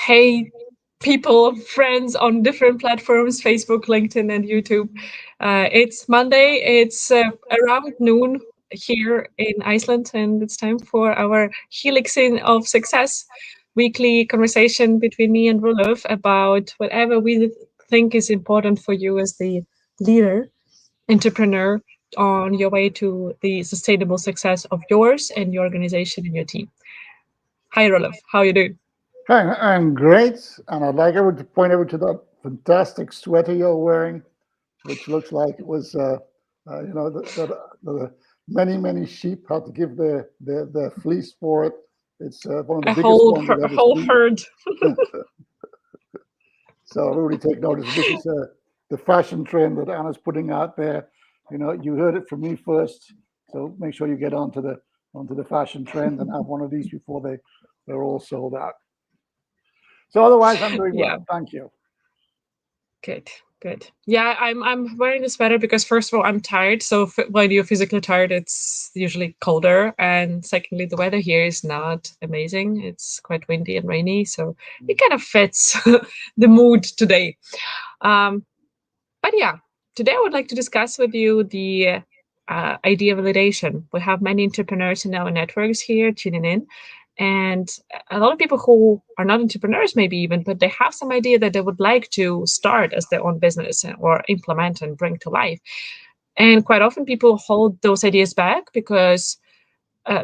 hey, people, friends on different platforms, Facebook, LinkedIn, and YouTube. It's Monday. It's around noon here in Iceland, and it's time for our Helix of Success weekly conversation between me and Roelof about whatever we think is important for you as the leader, entrepreneur on your way to the sustainable success of yours and your organization and your team. Hi, Roelof. How are you doing? Hi, I'm great, and I'd like everyone to point over to that fantastic sweater you're wearing, which looks like it was, the many sheep had to give their fleece for it. It's one of the biggest ones I've A ever whole seen. herd. So everybody take notice. This is the fashion trend that Anna's putting out there. You heard it from me first, so make sure you get onto the fashion trend and have one of these before they're all sold out. So otherwise, I'm doing Yeah, well. Thank you. good. Yeah, I'm wearing the sweater because first of all I'm tired. So when you're physically tired, it's usually colder, and secondly, the weather here is not amazing. It's quite windy and rainy, so it kind of fits the mood today. Um, but yeah, today I would like to discuss with you the idea validation. We have many entrepreneurs in our networks here tuning in, and a lot of people who are not entrepreneurs, maybe even, but they have some idea that they would like to start as their own business or implement and bring to life. And quite often, people hold those ideas back because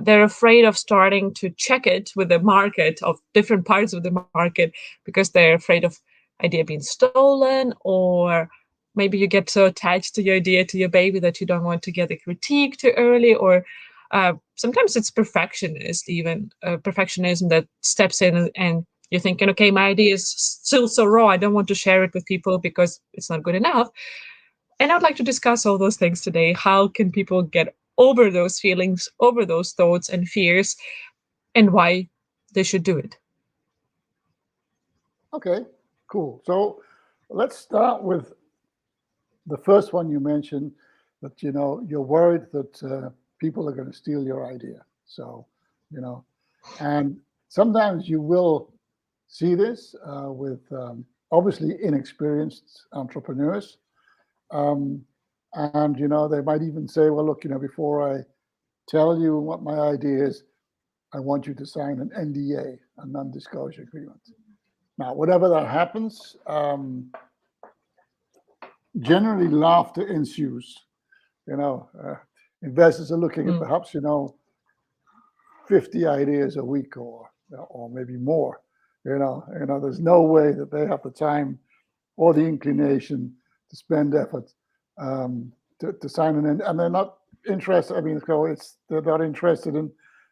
they're afraid of starting to check it with the market of different parts of the market because they're afraid of idea being stolen, or maybe you get so attached to your idea, to your baby, that you don't want to get a critique too early, or sometimes it's perfectionism that steps in, and you're thinking, okay, my idea is still so raw, I don't want to share it with people because it's not good enough. And I'd like to discuss all those things today. How can people get over those feelings, over those thoughts and fears, and why they should do it? Okay, cool. So let's start with the first one you mentioned, that you're worried that people are going to steal your idea. So, and sometimes you will see this with obviously inexperienced entrepreneurs. Um, and they might even say, well, look, before I tell you what my idea is, I want you to sign an NDA, a non-disclosure agreement. Now, whenever that happens, generally laughter ensues. You know, uh, Investors are looking at perhaps 50 ideas a week or maybe more. There's no way that they have the time or the inclination to spend effort to sign and they're not interested. I mean, so they're not interested in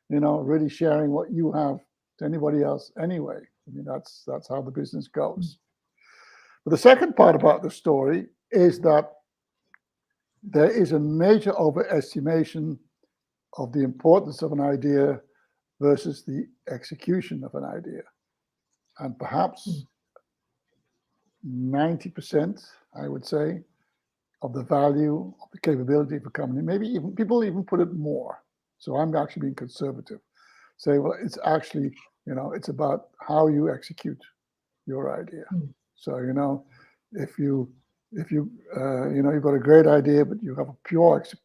really sharing what you have to anybody else anyway. I mean, that's how the business goes. But the second part about the story is that there is a major overestimation of the importance of an idea versus the execution of an idea. And perhaps 90%, I would say, of the value of the capability of a company, maybe even people even put it more. So I'm actually being conservative. Say, well, it's actually, it's about how you execute your idea. So, if you've got a great idea, but you have a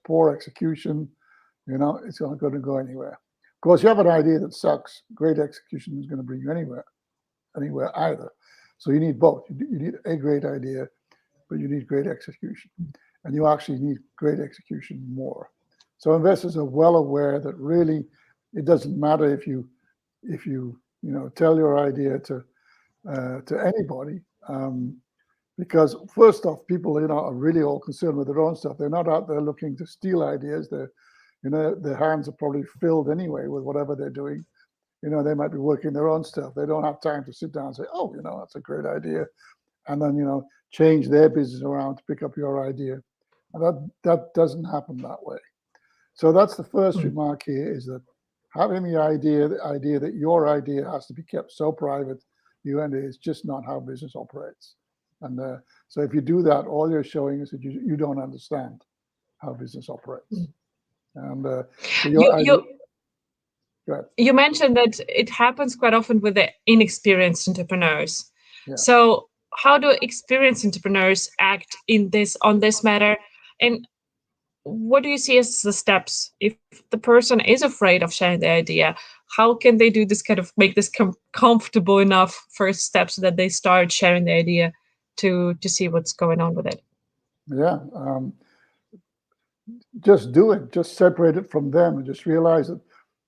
poor execution, it's not going to go anywhere. Of course, you have an idea that sucks. Great execution is going to bring you anywhere either. So you need both. You need a great idea, but you need great execution, and you actually need great execution more. So investors are well aware that really it doesn't matter if you tell your idea to anybody. Because first off, people are really all concerned with their own stuff. They're not out there looking to steal ideas. Their hands are probably filled anyway with whatever they're doing. They might be working their own stuff. They don't have time to sit down and say, oh, that's a great idea, and then change their business around to pick up your idea. And that doesn't happen that way. So that's the first remark here, is that having the idea that your idea has to be kept so private, is just not how business operates. And so if you do that, all you're showing is that you don't understand how business operates. And so your idea. Good. You mentioned that it happens quite often with the inexperienced entrepreneurs. Yeah. So how do experienced entrepreneurs act in this on this matter? And what do you see as the steps if the person is afraid of sharing the idea? How can they do this kind of make this comfortable enough first steps so that they start sharing the idea to see what's going on with it? Yeah. Just do it. Just separate it from them and just realize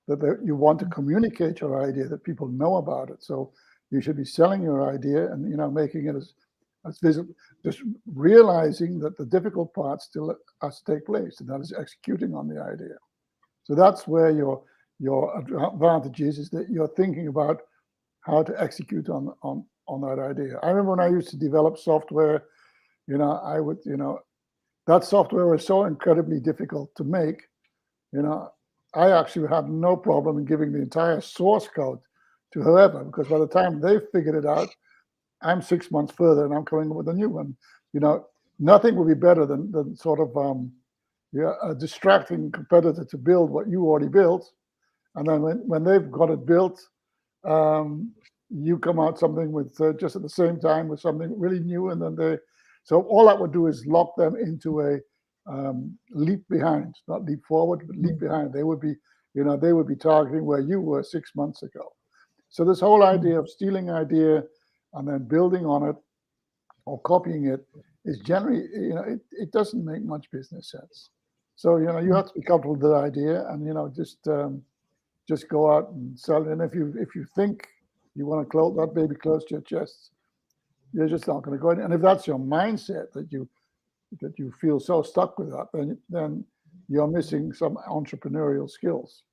that you want to communicate your idea, that people know about it. So you should be selling your idea and making it as visible. Just realizing that the difficult part still has to take place, and that is executing on the idea. So that's where your advantage is that you're thinking about how to execute on that idea. I remember when I used to develop software, I would, that software was so incredibly difficult to make, you know, I actually had no problem in giving the entire source code to whoever, because by the time they figured it out, I'm 6 months further and I'm coming up with a new one. Nothing would be better than sort of a distracting competitor to build what you already built. And then when they've got it built, um, you come out something with just at the same time with something really new, and then so all that would do is lock them into a leap behind, not leap forward, but leap behind. They would be targeting where you were 6 months ago. So this whole idea of stealing idea and then building on it or copying it is generally, it doesn't make much business sense. So you have to be comfortable with the idea, and just go out and sell it. And if you think you want to close that baby close to your chest, you're just not going to go in. And if that's your mindset that you feel so stuck with that, then you're missing some entrepreneurial skills,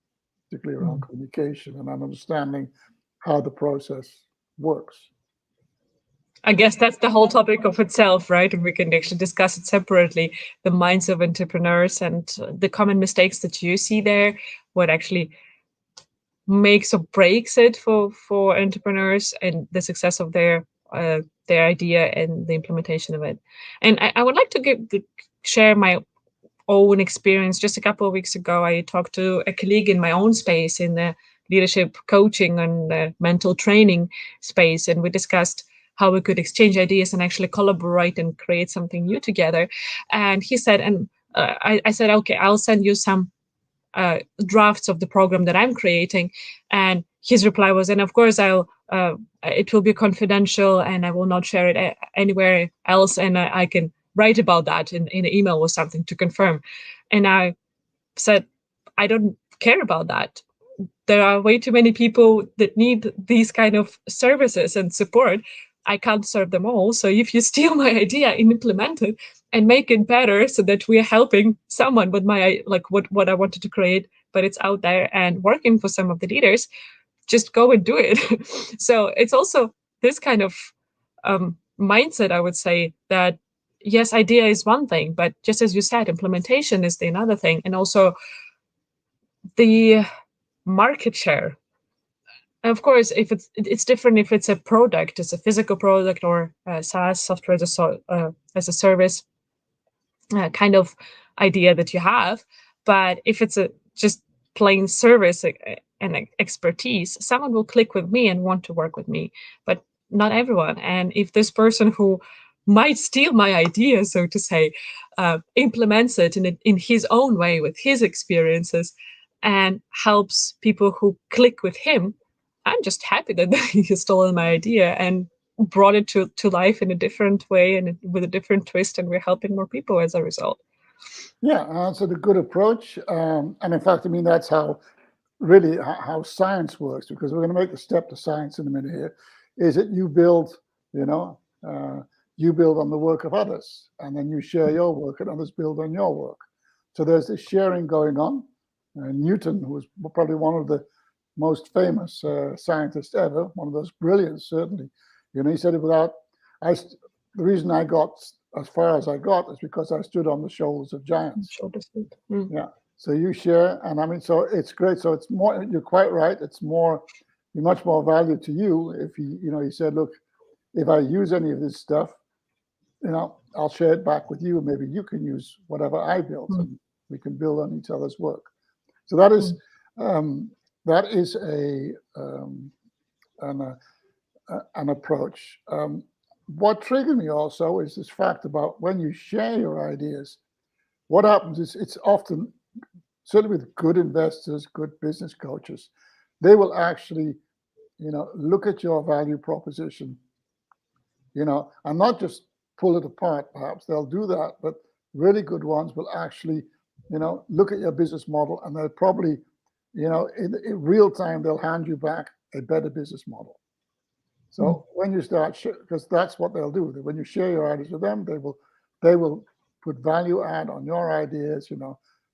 particularly around communication and understanding how the process works. I guess that's the whole topic of itself, right? And we can actually discuss it separately, the minds of entrepreneurs and the common mistakes that you see there, what actually makes or breaks it for entrepreneurs and the success of their idea and the implementation of it. And I would like to share my own experience. Just a couple of weeks ago, I talked to a colleague in my own space in the leadership coaching and mental training space, and we discussed how we could exchange ideas and actually collaborate and create something new together. And he said, and I said, okay, I'll send you some drafts of the program that I'm creating. And his reply was, and of course it will be confidential and I will not share it anywhere else. And I can write about that in an email or something to confirm. And I said, I don't care about that. There are way too many people that need these kind of services and support. I can't serve them all. So if you steal my idea and implement it and make it better so that we're helping someone with my what I wanted to create, but it's out there and working for some of the leaders, just go and do it. So it's also this kind of mindset, I would say, that yes, idea is one thing, but just as you said, implementation is the another thing. And also the market share. Of course, if it's different if it's a product, it's a physical product or SaaS software as a service kind of idea that you have. But if it's a just plain service and expertise, someone will click with me and want to work with me, but not everyone. And if this person who might steal my idea, so to say, implements it in his own way with his experiences and helps people who click with him, I'm just happy that he's stolen my idea and brought it to life in a different way and with a different twist, and we're helping more people as a result. Yeah, that's a good approach. And in fact, I mean, that's how science works, because we're going to make the step to science in a minute here, is that you know, you build on the work of others, and then you share your work and others build on your work. So there's this sharing going on. Newton, who was probably one of the most famous scientists ever, one of those brilliant, certainly. He said it without, the reason I got as far as I got is because I stood on the shoulders of giants. Yeah. So you share, and I mean, so it's great. So it's more, you're quite right. It's much more value to you if he said, look, if I use any of this stuff, I'll share it back with you. Maybe you can use whatever I built and we can build on each other's work. So that is, that is an, uh, an approach. What triggered me also is this fact about when you share your ideas, what happens is it's often, certainly with good investors, good business coaches, they will actually, look at your value proposition, and not just pull it apart, perhaps. They'll do that, but really good ones will actually, look at your business model and they'll probably, in real time, they'll hand you back a better business model. So when you start, because that's what they'll do. When you share your ideas with them, they will put value add on your ideas,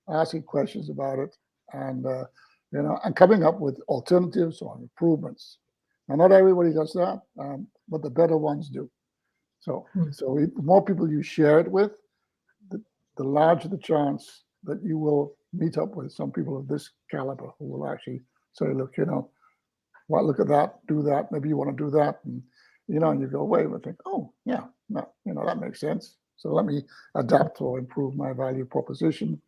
asking questions about it, and and coming up with alternatives or improvements. Now, not everybody does that, but the better ones do. So, the more people you share it with, the, the larger the chance that you will meet up with some people of this caliber who will actually say, look, well, look at that, do that. Maybe you want to do that. And, and you go away and think, oh, yeah, no, that makes sense. So let me adapt or improve my value proposition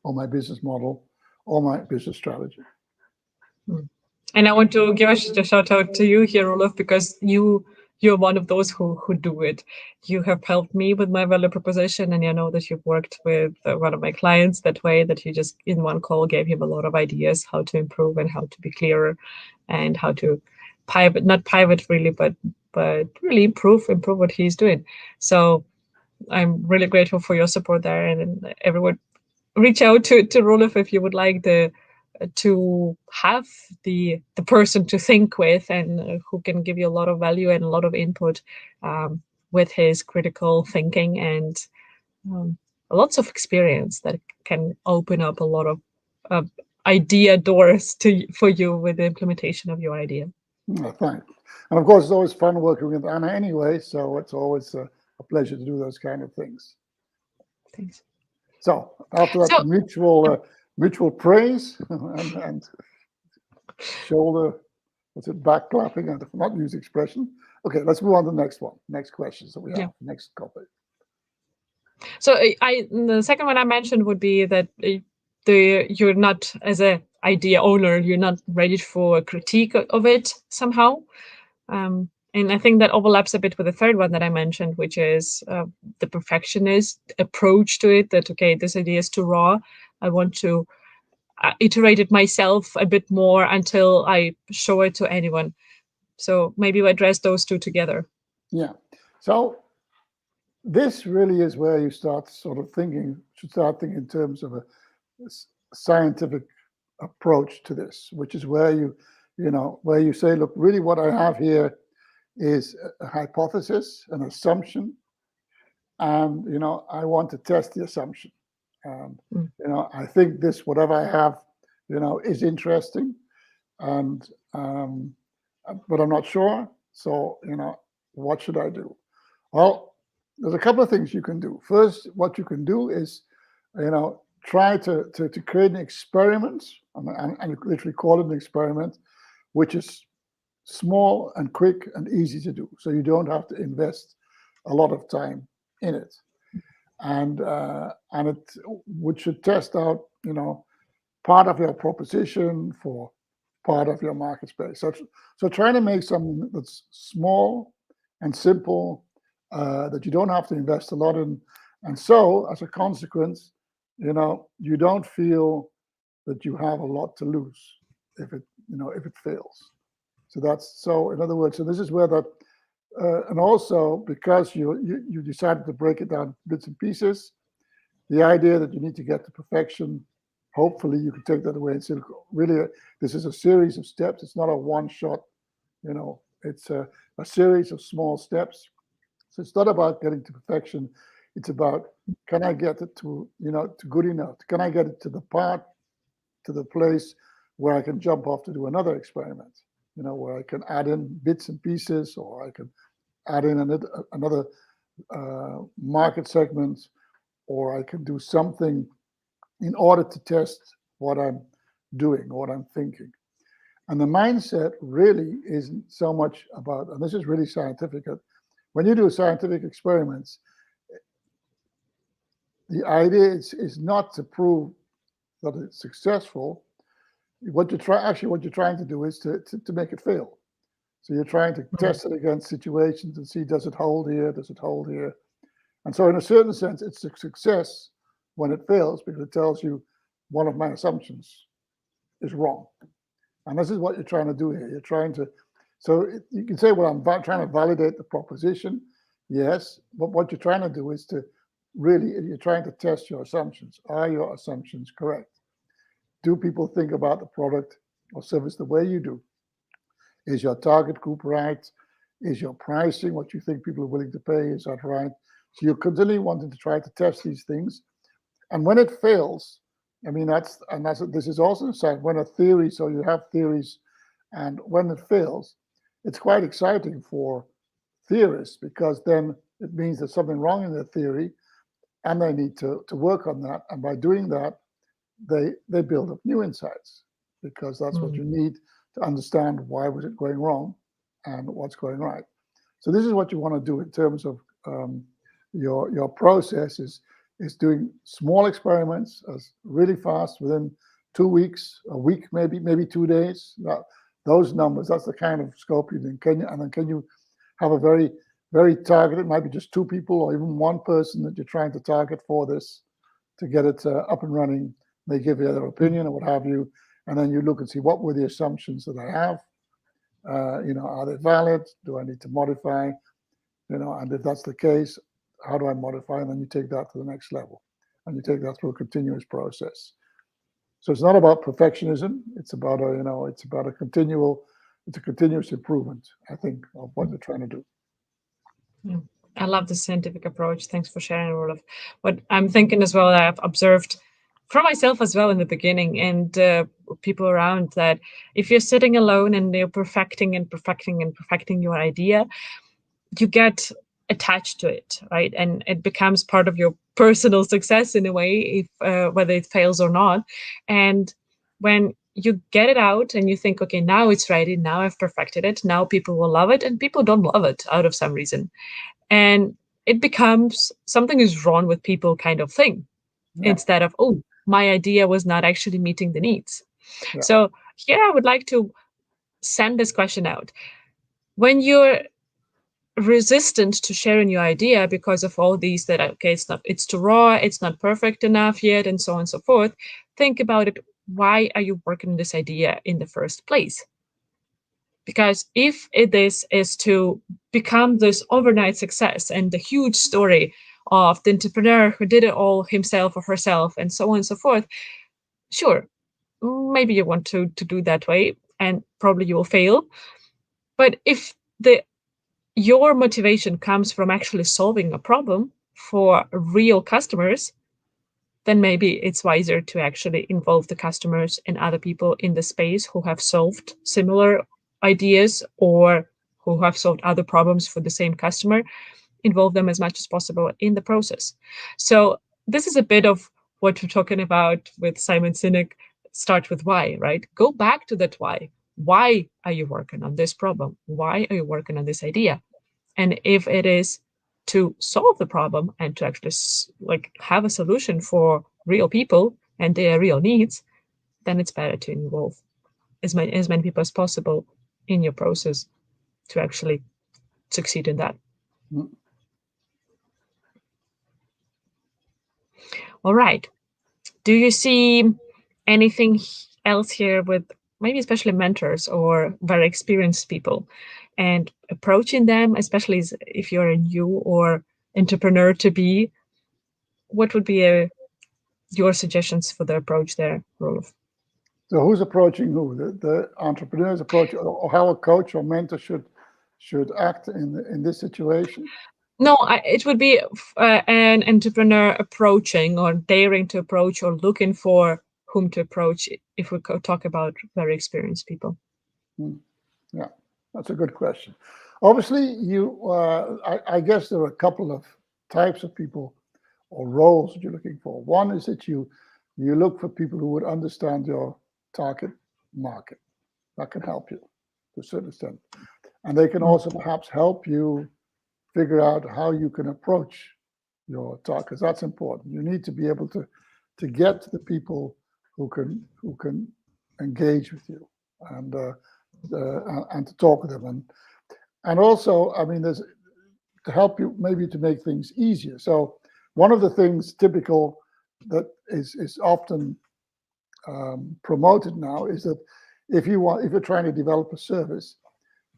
or my business model or my business strategy. And I want to give a shout out to you here, Roelof, because you're one of those who do it. You have helped me with my value proposition, and I know that you've worked with one of my clients that way. That you just in one call gave him a lot of ideas how to improve and how to be clearer, and how to not pivot really, but really improve what he's doing. So I'm really grateful for your support there, and everyone reach out to Roelof if you would like to have the person to think with, and who can give you a lot of value and a lot of input, with his critical thinking and lots of experience that can open up a lot of idea doors for you with the implementation of your idea. Thanks. And of course, it's always fun working with Anna anyway, so it's always a pleasure to do those kind of things. Thanks. So after that mutual praise and shoulder, what's it, back clapping, and not use expression. Okay, let's move on to the next one. Next questions that we have. Next topic. So the second one I mentioned would be that you're not, as a idea owner, you're not ready for a critique of it somehow. And I think that overlaps a bit with the third one that I mentioned, which is the perfectionist approach to it, that, okay, this idea is too raw. I want to iterate it myself a bit more until I show it to anyone. So maybe we address those two together. Yeah. So this really is where you start should start thinking in terms of a scientific approach to this, which is where where you say, look, really what I have here is a hypothesis, an assumption, and I want to test the assumption. And I think this, whatever I have, is interesting, and but I'm not sure. So what should I do? Well, there's a couple of things you can do. First, what you can do is, try to create an experiment, and literally call it an experiment, which is small and quick and easy to do. So you don't have to invest a lot of time in it. And it should test out, part of your proposition for part of your market space. So trying to make something that's small and simple, that you don't have to invest a lot in. And so as a consequence, you don't feel that you have a lot to lose if it fails. So in other words, so this is where that, and also because you decided to break it down bits and pieces, the idea that you need to get to perfection, hopefully you can take that away and say, really, this is a series of steps. It's not a one shot, it's a series of small steps. So it's not about getting to perfection. It's about, can I get it to good enough? Can I get it to the place where I can jump off to do another experiment? Where I can add in bits and pieces, or I can add in another market segment, or I can do something in order to test what I'm doing, what I'm thinking. And the mindset really isn't so much about, and this is really scientific, when you do scientific experiments, the idea is not to prove that it's successful. what you're trying to do is to make it fail. So you're trying to Mm, test it against situations and see, does it hold here? Does it hold here? And so in a certain sense, it's a success when it fails because it tells you one of my assumptions is wrong. And this is what you're trying to do here. You're trying to, so you can say, well, trying to validate the proposition. Yes, but what you're trying to do is to really, you're trying to test your assumptions. Are your assumptions correct? Do people think about the product or service the way you do? Is your target group right? Is your pricing what you think people are willing to pay? Is that right? So you're continually wanting to try to test these things. And when it fails, I mean, this is also inside when a theory, so you have theories, and when it fails, it's quite exciting for theorists because then it means there's something wrong in their theory and they need to work on that. And by doing that, they build up new insights because that's what mm, you need to understand why was it going wrong and what's going right. So this is what you want to do in terms of your process is doing small experiments as really fast within 2 weeks, a week, maybe 2 days. Those numbers, that's the kind of scope you think. And then can you have a very targeted, might be just two people or even one person that you're trying to target for this to get it up and running. They give you their mm, opinion or what have you, and then you look and see what were the assumptions that I have. Are they valid? Do I need to modify? And if that's the case, how do I modify? And then you take that to the next level, and you take that through a continuous process. So it's not about perfectionism. It's about it's about it's a continuous improvement, I think, of what mm. they're trying to do. Yeah. I love the scientific approach. Thanks for sharing, Roelof. What I'm thinking as well, I've observed for myself as well in the beginning and people around that if you're sitting alone and you're perfecting and perfecting and perfecting your idea, you get attached to it, right? And it becomes part of your personal success in a way, if whether it fails or not. And when you get it out and you think, okay, now it's ready, now I've perfected it, now people will love it, and people don't love it out of some reason, and it becomes something is wrong with people kind of thing Yeah, instead of, oh, my idea was not actually meeting the needs. yeah. So here I would like to send this question out. When you're resistant to sharing your idea because of all these that, okay, it's too raw, it's not perfect enough yet, and so on and so forth, think about it. Why are you working on this idea in the first place? Because if it is to become this overnight success and the huge story of the entrepreneur who did it all himself or herself and so on and so forth, sure, maybe you want to do that way and probably you will fail. But if the your motivation comes from actually solving a problem for real customers, then maybe it's wiser to actually involve the customers and other people in the space who have solved similar ideas or who have solved other problems for the same customer, involve them as much as possible in the process. So this is a bit of what we're talking about with Simon Sinek. Start with why, right? Go back to that why. Why are you working on this problem? Why are you working on this idea? And if it is to solve the problem and to actually like have a solution for real people and their real needs, then it's better to involve as many people as possible in your process to actually succeed in that. Mm. All right. Do you see anything else here with maybe especially mentors or very experienced people and approaching them, especially if you're a new or entrepreneur to be? What would be your suggestions for the approach there, Rolf? So who's approaching who? The entrepreneurs approach, or how a coach or mentor should act in this situation? No, it would be an entrepreneur approaching or daring to approach or looking for whom to approach if we talk about very experienced people. Hmm. Yeah, that's a good question. Obviously, I guess there are a couple of types of people or roles that you're looking for. One is that you look for people who would understand your target market. That can help you to a certain extent. And they can Mm, also perhaps help you figure out how you can approach your talk, because that's important. You need to be able to get to the people who can engage with you and to talk with them. And also, I mean, there's to help you maybe to make things easier. So one of the things typical that is often promoted now is that if you're trying to develop a service,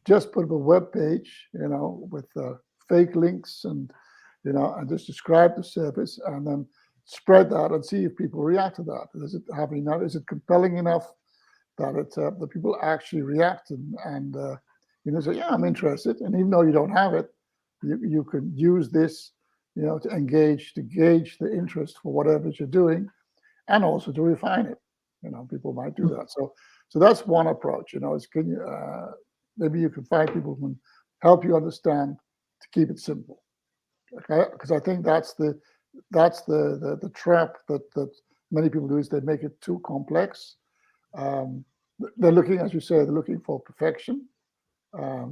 just put up a web page, with fake links and just describe the service and then spread that and see if people react to that. Is it compelling enough that the people actually react and say, yeah, I'm interested. And even though you don't have it, you could use this, to gauge the interest for whatever you're doing, and also to refine it. People might do that. So that's one approach. Is maybe you can find people who can help you understand to keep it simple. Okay? Because I think that's the trap that many people do, is they make it too complex. They're looking, as you say, they're looking for perfection.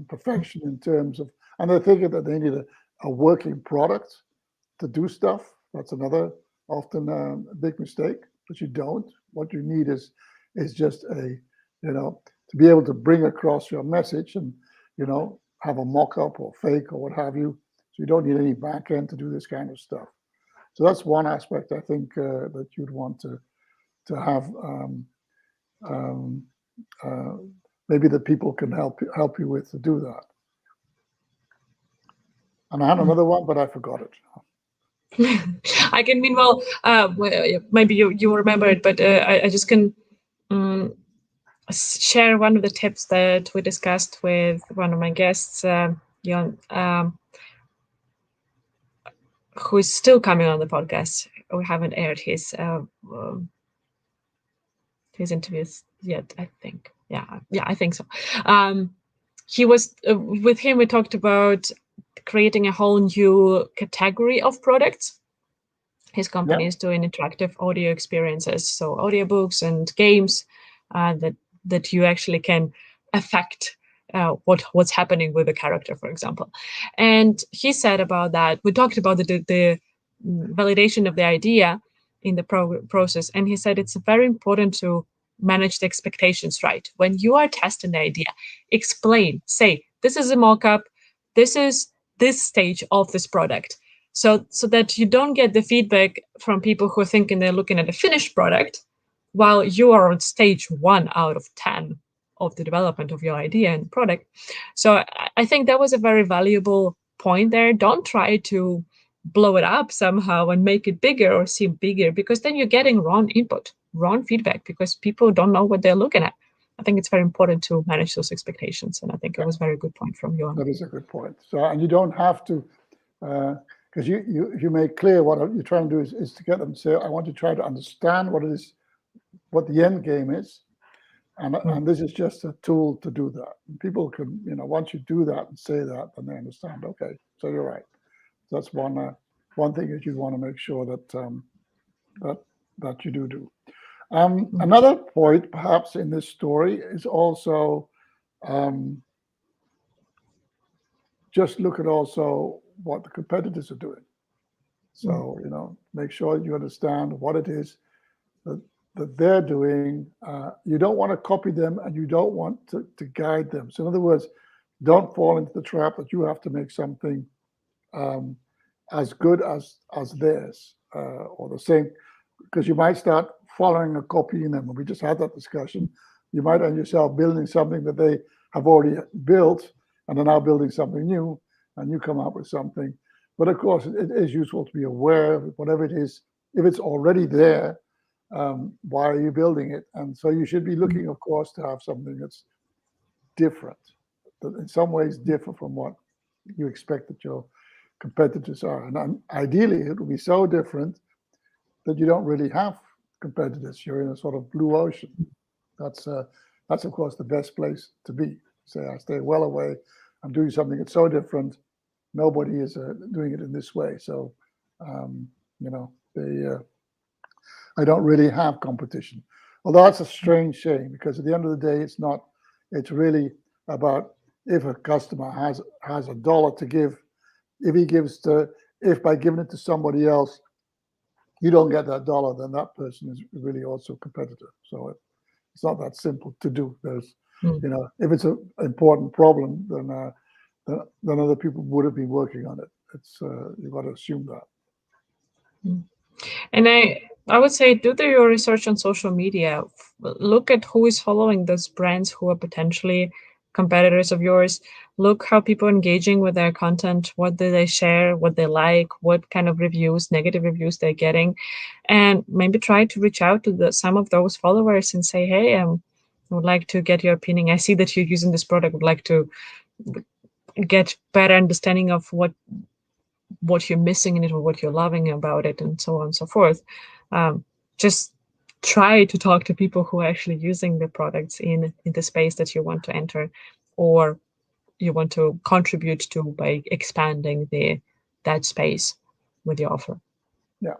Perfection in terms of, and they're thinking that they need a working product to do stuff. That's another often a big mistake, but you don't. What you need is just to be able to bring across your message and, have a mock-up or fake or what have you. So you don't need any back end to do this kind of stuff. So that's one aspect I think that you'd want to have. Maybe that people can help you with to do that. And I had another one, but I forgot it. I can meanwhile, maybe you remember it, but I just can share one of the tips that we discussed with one of my guests, Jan, who is still coming on the podcast. We haven't aired his interviews yet, I think. Yeah, I think so. He was with him. We talked about creating a whole new category of products. His company is doing interactive audio experiences, so audiobooks and games that you actually can affect what's happening with the character, for example. And he said about that, we talked about the validation of the idea in the process, and he said it's very important to manage the expectations right. When you are testing the idea, explain, say, this is a mock-up, this is this stage of this product. So that you don't get the feedback from people who are thinking they're looking at a finished product while you are on stage 1 out of 10 of the development of your idea and product. So I think that was a very valuable point there. Don't try to blow it up somehow and make it bigger or seem bigger, because then you're getting wrong input, wrong feedback, because people don't know what they're looking at. I think it's very important to manage those expectations, and I think it was a very good point from you. That is a good point. So, and you don't have to, because you make clear what you're trying to do is to get them to say, I want to try to understand what it is, what the end game is, and this is just a tool to do that. And people can, once you do that and say that, then they understand. Okay, so you're right. So that's one thing that you want to make sure that you do. Another point, perhaps, in this story is also just look at also what the competitors are doing. So, make sure you understand what it is that they're doing. You don't want to copy them, and you don't want to guide them. So in other words, don't fall into the trap that you have to make something as good as theirs or the same, because you might start following or copying them. And we just had that discussion. You might find yourself building something that they have already built, and they're now building something new, and you come up with something. But of course, it is useful to be aware of whatever it is. If it's already there, why are you building it? And so you should be looking, of course, to have something that's different, that in some ways differ from what you expect that your competitors are. And ideally, it will be so different that you don't really have competitors. You're in a sort of blue ocean. That's of course the best place to be. Say, I stay well away. I'm doing something that's so different. Nobody is doing it in this way. So, I don't really have competition. Although that's a strange shame, because at the end of the day, it's not. It's really about if a customer has $1 to give, if by giving it to somebody else, you don't get that $1, then that person is really also a competitor. So It's not that simple to do. There's, Mm. if it's an important problem, then other people would have been working on it. It's you've got to assume that. Mm. And I would say do your research on social media. Look at who is following those brands who are potentially competitors of yours. Look how people are engaging with their content. What do they share? What they like? What kind of reviews, negative reviews they're getting, and maybe try to reach out to some of those followers and say, "Hey, I would like to get your opinion. I see that you're using this product. Would like to get better understanding of what you're missing in it or what you're loving about it, and so on and so forth." Just try to talk to people who are actually using the products in the space that you want to enter or you want to contribute to by expanding that space with your offer. Yeah.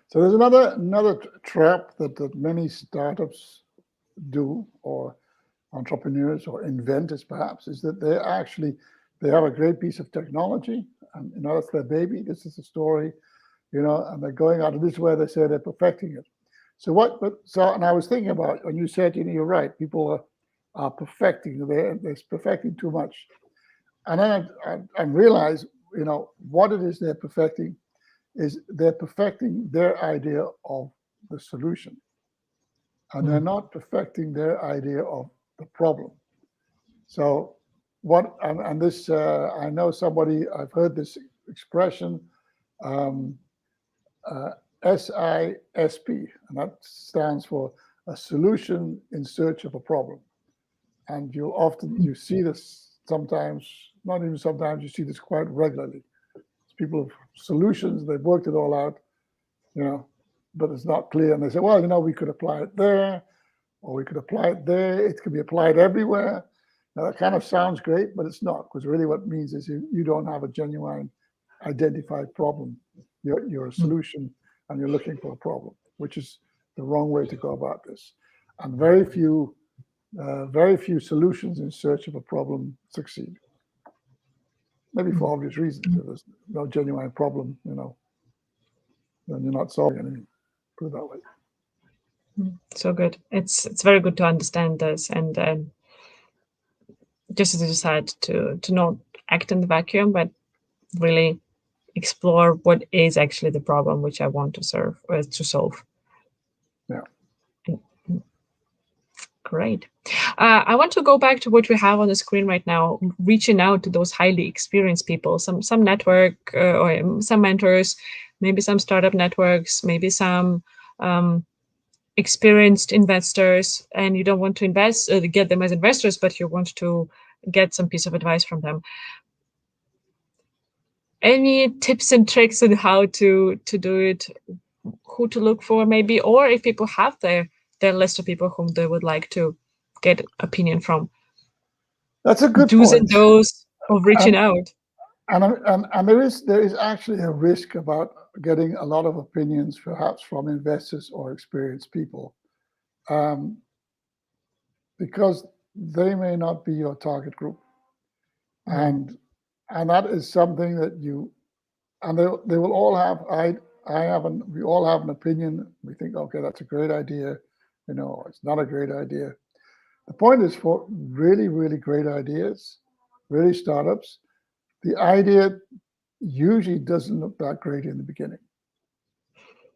So there's another trap that many startups do, or entrepreneurs or inventors perhaps, is that they have a great piece of technology, and that's their baby. This is the story, and they're going out, and this is where they say they're perfecting it. And I was thinking about when you said, you're right, people are perfecting, they're perfecting too much. And then I realized, what it is they're perfecting is they're perfecting their idea of the solution, and they're Mm. not perfecting their idea of the problem. So and this, I know I've heard this expression, um, uh, SISP, and that stands for a solution in search of a problem. And you see this sometimes, not even sometimes, you see this quite regularly. People have solutions, they've worked it all out, but it's not clear. And they say, well, we could apply it there, or we could apply it there. It could be applied everywhere. Now, that kind of sounds great, but it's not, because really what it means is you don't have a genuine identified problem. You're a Mm. solution, and you're looking for a problem, which is the wrong way to go about this. And very few solutions in search of a problem succeed. Maybe for obvious reasons. If there's no genuine problem, then you're not solving anything. Put it that way. So good. It's very good to understand this, and just to decide to not act in the vacuum, but really explore what is actually the problem which I want to serve or to solve. Yeah. Great. I want to go back to what we have on the screen right now, reaching out to those highly experienced people, some network or some mentors, maybe some startup networks, maybe some experienced investors, and you don't want to get them as investors, but you want to get some piece of advice from them. Any tips and tricks on how to do it, who to look for maybe, or if people have their list of people whom they would like to get opinion from? That's a good Do's and point. don'ts of reaching And out. and there is actually a risk about getting a lot of opinions, perhaps from investors or experienced people, um, because they may not be your target group, Mm. and that is something that they will all have. We all have an opinion. We think, okay, that's a great idea, it's not a great idea. The point is, for really, really great ideas, really startups, the idea usually doesn't look that great in the beginning.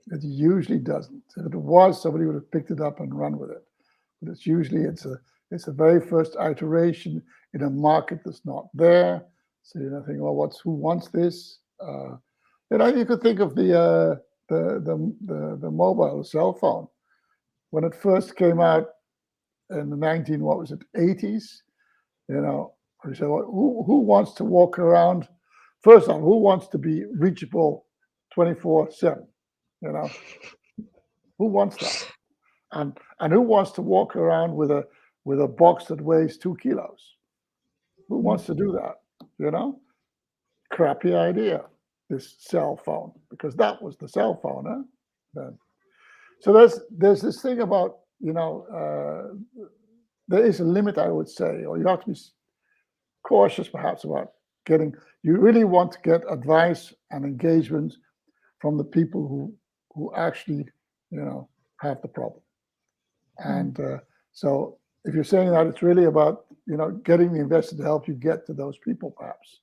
It usually doesn't. If it was, somebody would have picked it up and run with it. But it's a very first iteration in a market that's not there. So you're not thinking, well, who wants this? You could think of the mobile cell phone when it first came out in the 80s. You say, well, who wants to walk around? First of all, who wants to be reachable 24/7? Who wants that? And who wants to walk around with a box that weighs 2 kilos? Who wants to do that? Crappy idea. This cell phone, because that was the cell phone, huh? Then. So there's this thing about there is a limit, I would say, or you have to be cautious perhaps about getting. You really want to get advice and engagement from the people who actually have the problem. And So if you're saying that, it's really about, getting the investor to help you get to those people, perhaps,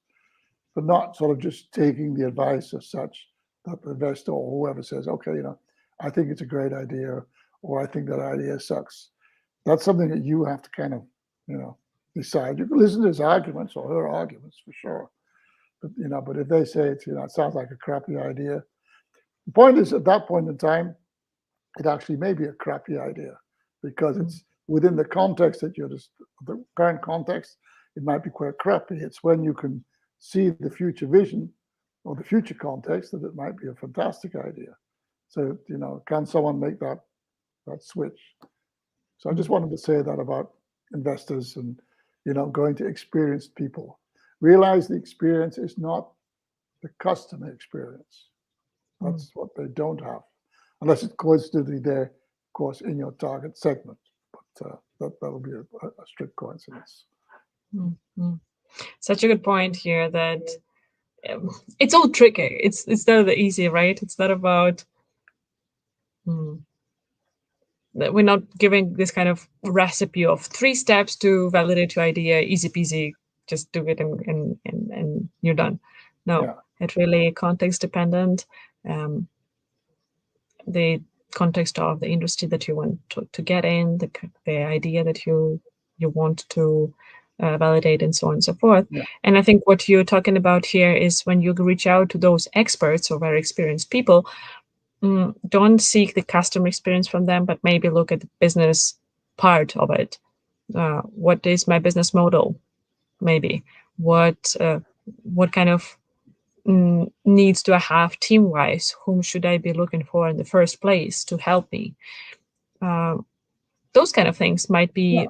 but not sort of just taking the advice as such that the investor or whoever says, okay, I think it's a great idea, or I think that idea sucks. That's something that you have to kind of, decide. You can listen to his arguments or her arguments for sure, but if they say it's, it sounds like a crappy idea, the point is at that point in time, it actually may be a crappy idea because it's within the context that you're just the current context. It might be quite crappy. It's when you can see the future vision or the future context that it might be a fantastic idea. So, can someone make that switch? So I just wanted to say that about investors and, going to experienced people. Realize the experience is not the customer experience. That's what they don't have, unless it's coincidentally there, of course, in your target segment. But that'll be a strict coincidence. Such a good point here that it's all tricky. It's not the easy, right? It's not about that we're not giving this kind of recipe of 3 steps to validate your idea, easy peasy, just do it and you're done. No, it's really context dependent. The context of the industry that you want to get in, the idea that you want to validate, and so on and so forth. And I think what you're talking about here is when you reach out to those experts or very experienced people, don't seek the customer experience from them, but maybe look at the business part of it. What is my business model? Maybe what kind of needs do I have team-wise? Whom should I be looking for in the first place to help me? Those kind of things might be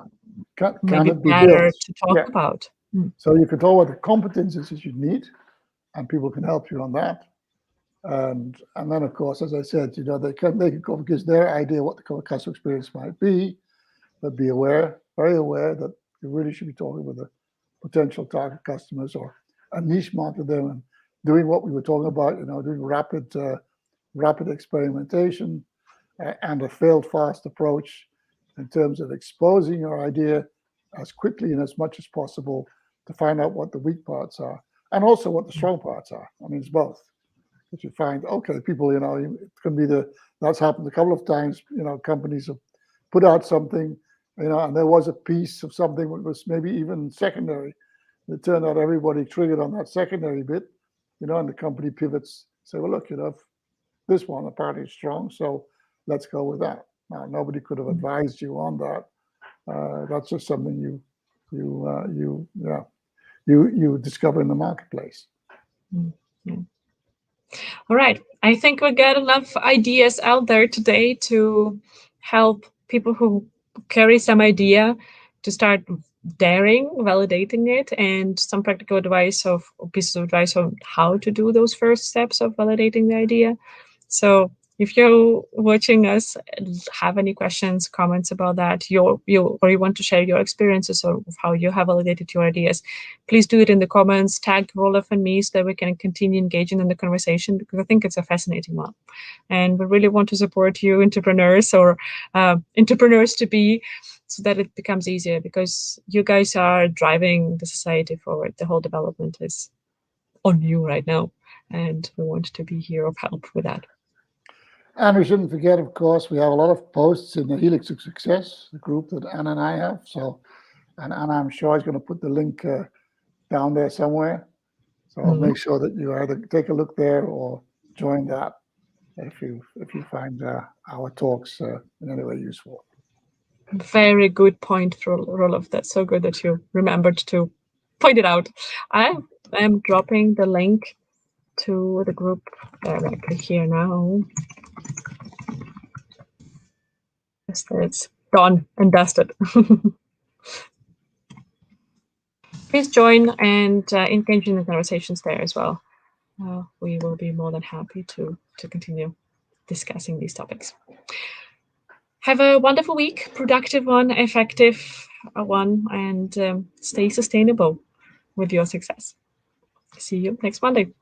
maybe better to talk about. So you can talk about the competencies that you need, and people can help you on that. And then, of course, as I said, they can go because their idea what the customer experience might be, but be aware, very aware that you really should be talking with the potential target customers or a niche market them and doing what we were talking about, doing rapid experimentation and a failed fast approach in terms of exposing your idea as quickly and as much as possible to find out what the weak parts are and also what the strong parts are. I mean, it's both. That you find, okay, people, it can be that's happened a couple of times, companies have put out something, and there was a piece of something that was maybe even secondary. It turned out everybody triggered on that secondary bit, and the company pivots, say, well, look, this one apparently is strong, so let's go with that. Now, nobody could have advised you on that. That's just something you discover in the marketplace. All right. I think we got enough ideas out there today to help people who carry some idea to start daring, validating it, and some practical advice pieces of advice on how to do those first steps of validating the idea. So if you're watching us, have any questions, comments about that, or you want to share your experiences of how you have validated your ideas, please do it in the comments, tag Roelof and me so that we can continue engaging in the conversation, because I think it's a fascinating one. And we really want to support you, entrepreneurs or entrepreneurs to be, so that it becomes easier, because you guys are driving the society forward. The whole development is on you right now, and we want to be here of help with that. And we shouldn't forget, of course, we have a lot of posts in the Helix of Success, the group that Anna and I have. So, and Anna, I'm sure, is going to put the link down there somewhere. So make sure that you either take a look there or join that if you find our talks in any way useful. Very good point, Roelof. That's so good that you remembered to point it out. I am dropping the link to the group directly here now. It's done and dusted. Please join and engage in the conversations there as well. We will be more than happy to continue discussing these topics. Have a wonderful week, productive one, effective one, and stay sustainable with your success. See you next Monday.